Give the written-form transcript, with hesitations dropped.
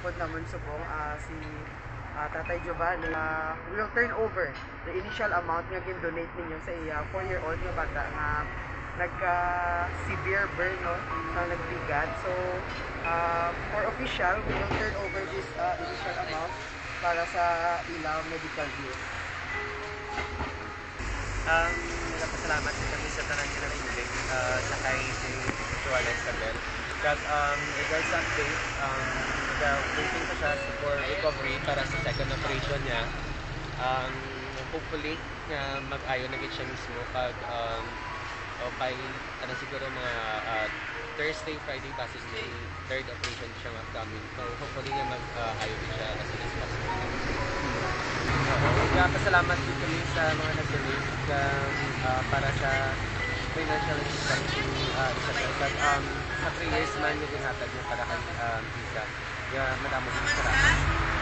pod naman subong si Tatay Giovanni will turn over the initial amount nga gin-donate ninyo sa iya 4-year-old nga bata nga nagka severe burn no na nagbigat. So for official, we will turn over this initial amount para sa ilaw medical bill. Nagpasalamat din kami sa tanan niya na inulit sa kay si Joanna Isabel. Kag regards sa update, waiting pa siya for recovery para sa second operation niya. Hopefully, mag-ayo na siya mismo pag by siguro mga Thursday, Friday basis may third operation siya upcoming. So hopefully nga mag-ayo siya as soon as possible. Pasalamat din kami sa mga nag-donate para sa financial assistance sa 3 years man yung ginhatag niya para kay Isa. Kaya madamo din salamat.